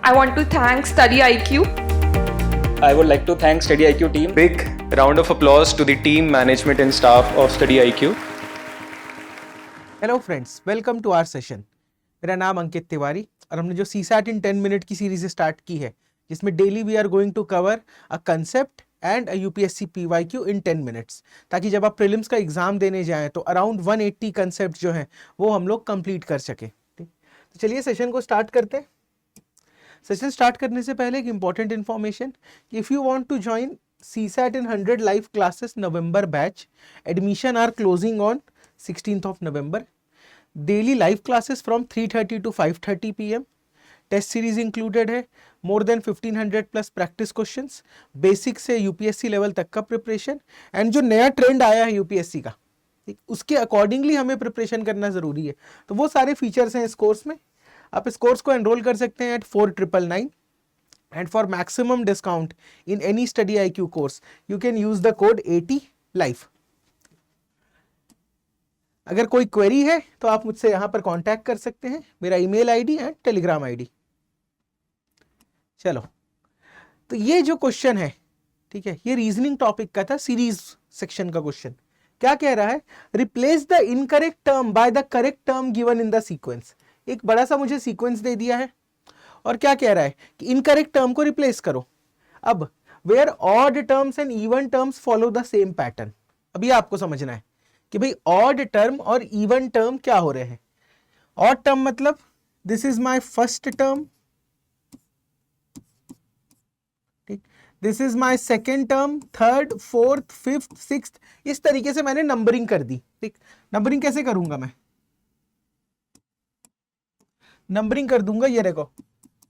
I want to thank Study IQ. I would like to thank Study IQ team. Big round of applause to the team, management and staff of Study IQ. Hello friends, welcome to our session. मेरा नाम अंकित तिवारी और हमने जो CSAT in 10 minute की series start की है, जिसमें daily we are going to cover a concept and a UPSC PYQ in 10 minutes, ताकि जब आप प्रीलिम्स का एग्जाम देने जाएं तो अराउंड 180 कंसेप्ट जो हैं वो हम लोग कंप्लीट कर सकें। ठीक, तो चलिए सेशन को स्टार्ट करते हैं। सेशन स्टार्ट करने से पहले एक इंपॉर्टेंट इन्फॉर्मेशन कि if you want to join CSAT in 100 live classes November batch, admission are closing on 16th of November. Daily live classes from 3:30 to 5:30 PM. Test series included है, more than 1500 plus practice questions, basic से UPSC level तक का preparation, and जो नया trend आया है UPSC का, ठीक, उसके अकॉर्डिंगली हमें प्रिपरेशन करना जरूरी है। तो वो सारे फीचर्स हैं इस कोर्स में। आप इस कोर्स को एनरोल कर सकते हैं at 4999 and for maximum discount in any study IQ course you can use the code 80 life. अगर कोई क्वेरी है तो आप मुझसे यहां पर कांटेक्ट कर सकते हैं, मेरा email ID and Telegram ID. चलो, तो ये जो क्वेश्चन है, ठीक है, ये रीजनिंग टॉपिक का था, सीरीज सेक्शन का क्वेश्चन। क्या कह रहा है? Replace the incorrect term by the correct term given in the sequence. एक बड़ा सा मुझे सीक्वेंस दे दिया है और क्या कह रहा है कि इनकरेक्ट टर्म को रिप्लेस करो। अब where odd terms and even terms follow the same pattern. अब ये आपको समझना है कि भाई ऑड टर्म और इवन टर्म क्या हो रहे हैं। ऑड टर्म मतलब this is my first term, ठीक, this is my second term, third, fourth, fifth, sixth, इस तरीके से मैंने नंबरिंग कर दी। ठीक, नंबरिंग कैसे करूंगा मैं? नंबरिंग कर दूंगा, ये देखो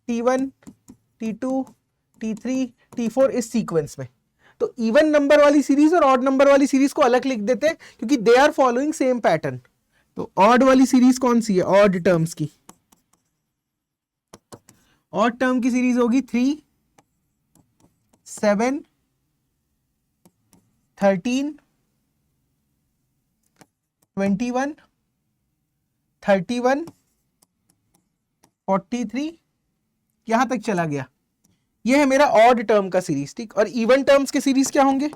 T1, T2, T3, T4 इस सीक्वेंस में। तो इवन नंबर वाली सीरीज और ऑड नंबर वाली सीरीज को अलग लिख देते हैं क्योंकि they are following same pattern. तो ऑड वाली सीरीज कौन सी है? ऑड टर्म्स की ऑड टर्म की सीरीज होगी 3, 7, 13, 21, 31, 43, यहां तक चला गया। ये है मेरा ऑड टर्म का सीरीज। ठीक, और इवन टर्म्स के सीरीज क्या होंगे?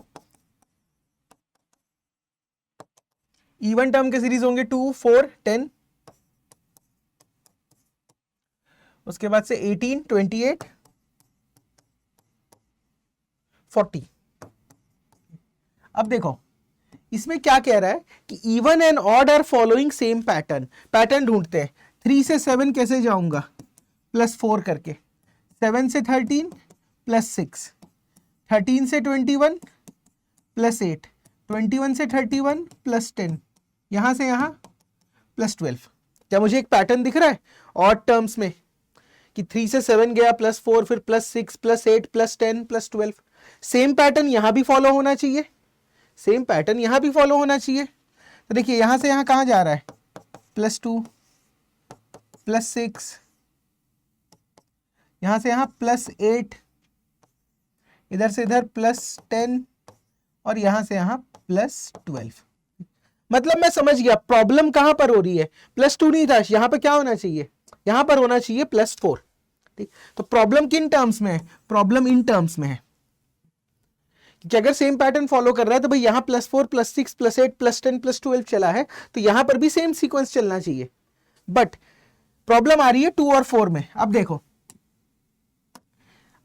इवन टर्म के सीरीज होंगे 2, 4, 10, उसके बाद से 18, 28, 40। अब देखो इसमें क्या कह रहा है कि even and odd are following same pattern. Pattern ढूंढते हैं। 3 से 7 कैसे जाऊंगा? +4 करके। 7 से 13 +6, 13 से 21 +8, 21 से 31 +10, यहां से यहां +12। क्या मुझे एक पैटर्न दिख रहा है ऑड टर्म्स में कि 3 से 7 गया, +4, फिर +6, +8, +10, +12। सेम पैटर्न यहां भी फॉलो होना चाहिए, सेम पैटर्न यहां भी फॉलो होना चाहिए। तो देखिए यहां से यहां कहां जा रहा है? +2, +6, यहां से यहां +8, इधर से इधर +10 और यहां से यहां +12। मतलब मैं समझ गया प्रॉब्लम कहां पर हो रही है। +2 नहीं था, यहां पर क्या होना चाहिए? यहां पर होना चाहिए +4। ठीक, तो प्रॉब्लम किन टर्म्स में है? प्रॉब्लम इन टर्म्स में है कि अगर सेम पैटर्न फॉलो कर रहा है तो भाई यहां +4, +6, +8, +10, +12 चला है, तो यहां पर भी सेम सीक्वेंस चलना चाहिए। बट प्रॉब्लम आ रही है 2 और 4 में। अब देखो,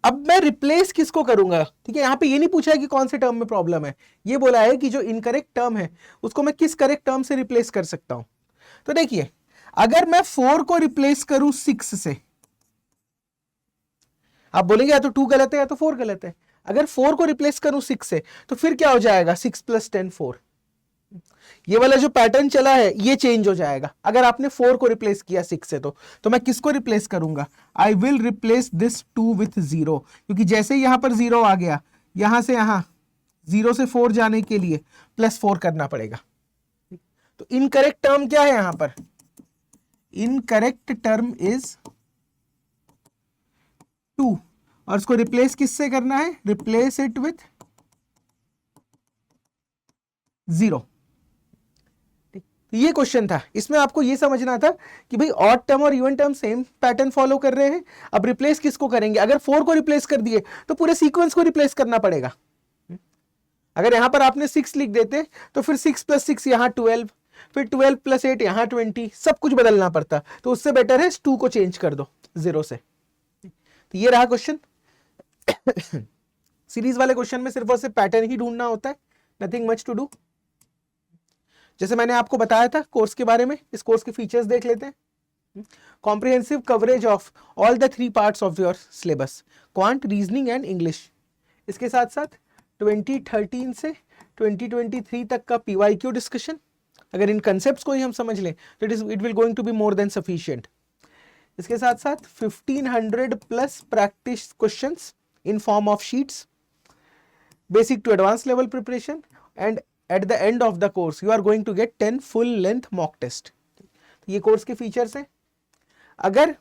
अब मैं रिप्लेस किसको करूंगा? ठीक है, यहां पे ये नहीं पूछा है कि कौन से टर्म में प्रॉब्लम है, ये बोला है कि जो इनकरेक्ट टर्म है उसको मैं किस करेक्ट टर्म से रिप्लेस कर सकता हूं। तो देखिए, अगर मैं 4 को रिप्लेस करूं 6 से, आप बोलेंगे या तो 2 गलत है या तो 4 गलत है। अगर 4 को रिप्लेस करूं 6 से तो फिर क्या हो जाएगा? 6 + 10, 4। ये वाला जो पैटर्न चला है ये चेंज हो जाएगा अगर आपने 4 को रिप्लेस किया 6 से। तो मैं किसको रिप्लेस करूंगा? I will replace this 2 with 0, क्योंकि जैसे ही यहां पर 0 आ गया, यहां से यहां 0 से 4 जाने के लिए +4 करना पड़ेगा। तो इनकरेक्ट टर्म क्या है यहां पर? इनकरेक्ट टर्म इज 2 और उसको रिप्लेस किससे करना है? Replace it with 0। तो ये क्वेश्चन था, इसमें आपको ये समझना था कि भाई ऑड टर्म और even term same pattern follow कर रहे हैं। अब रिप्लेस किसको करेंगे? अगर 4 को रिप्लेस कर दिए तो पूरे सीक्वेंस को रिप्लेस करना पड़ेगा। अगर यहां पर आपने 6 लिख देते तो फिर 6 + 6 यहां 12, फिर 12 + 8 यहां 20, सब कुछ बदलना पड़ता। तो उससे बेटर है 2 को चेंज कर दो 0 से। तो ये रहा क्वेश्चन। सीरीज वाले क्वेश्चन में सिर्फ और सिर्फ पैटर्न ही ढूंढना होता है, नथिंग मच टू डू। जैसे मैंने आपको बताया था कोर्स के बारे में, इस कोर्स के फीचर्स देख लेते हैं। Comprehensive coverage of all the 3 parts of your syllabus, quant, reasoning and English. इसके साथ साथ 2013 से 2023 तक का PYQ डिस्कशन। अगर इन कंसेप्ट्स को ही हम समझ लें तो it will going to be more than sufficient. इसके साथ साथ 1500+ practice questions in form of sheets, basic to advance level preparation, and at the end of the course you are going to get 10 full length mock test। ये course के features हैं। अगर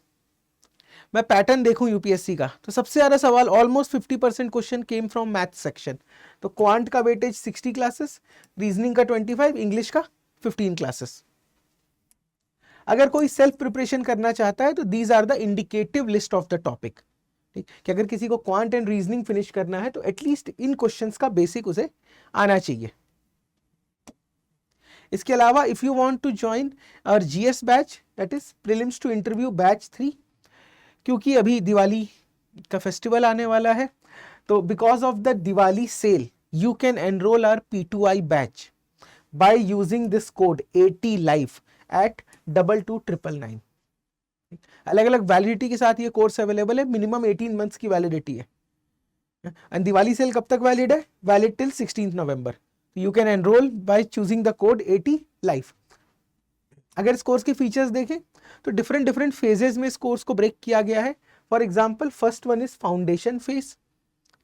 मैं pattern देखूं UPSC का तो सबसे ज्यादा सवाल almost 50% question came from math section. तो क्वांट का वेटेज 60 क्लासेस, रीजनिंग का 25, इंग्लिश का 15 क्लासेस। अगर कोई सेल्फ प्रिपरेशन करना चाहता है तो these are the indicative list of the topic. ठीक कि अगर किसी को क्वांट एंड रीजनिंग फिनिश करना है तो एटलीस्ट इन क्वेश्चंस का बेसिक उसे आना चाहिए। इसके अलावा if you want to join our GS batch, that is prelims to interview batch 3, क्योंकि अभी दिवाली का फेस्टिवल आने वाला है, तो because of the Diwali sale you can enroll our P2I batch by using this code 80 life at 229999। अलग अलग validity के साथ ये कोर्स अवेलेबल है, मिनिमम 18 मंथ्स की वैलिडिटी है। एंड दिवाली सेल कब तक वैलिड है? Valid till 16 November. You can enroll by choosing the code 80 life। अगर इस कोर्स के फीचर्स देखें तो डिफरेंट फेजेस में इस कोर्स को ब्रेक किया गया है। For example first one is foundation phase,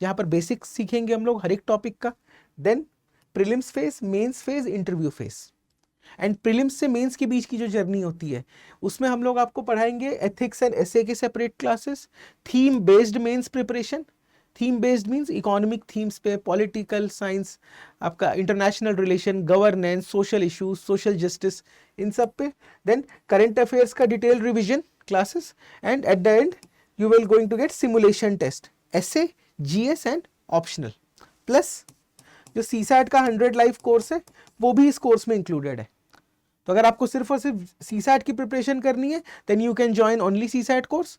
जहां पर बेसिक्स सीखेंगे हम लोग हर एक टॉपिक का। Then prelims phase, mains phase, interview phase. And prelims से मेंस के बीच की जो जर्नी होती है उसमें हम लोग आपको पढ़ाएंगे एथिक्स एंड एसे के separate classes, theme based mains preparation. Theme based means economic themes पे, पॉलिटिकल साइंस, आपका international relation, governance, social issues, social justice, इन सब पे। देन करंट अफेयर्स का detail revision classes, and at the end you will going to get simulation test, essay, GS and optional. Plus जो CSAT का 100 live course है वो भी इस कोर्स में इंक्लूडेड है। तो अगर आपको सिर्फ और सिर्फ सीसैट की प्रिपरेशन करनी है then you can join only CSAT course.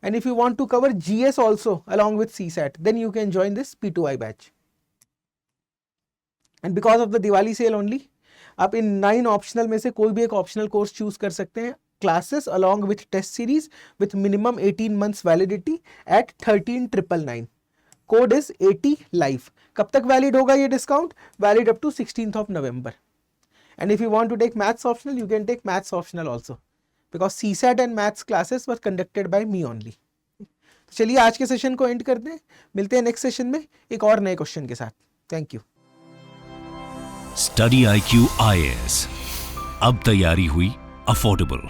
And if you want to cover GS also along with CSAT, then you can join this P2I batch। And because of the Diwali sale only, आप इन 9 optional में से कोई भी एक optional course choose कर सकते हैं। Classes along with test series with minimum 18 months validity at 13,999। Code is 80 life। कब तक वैलिड होगा ये discount? Valid up to 16th of November। And if you want to take maths optional, you can take maths optional also, because CSAT and maths classes were conducted by me only। तो चलिए आज के session को and करते हैं, मिलते हैं next session में एक और नए क्वेश्चन के साथ। Thank you. Study IQ IAS, अब तैयारी हुई अफोर्डेबल।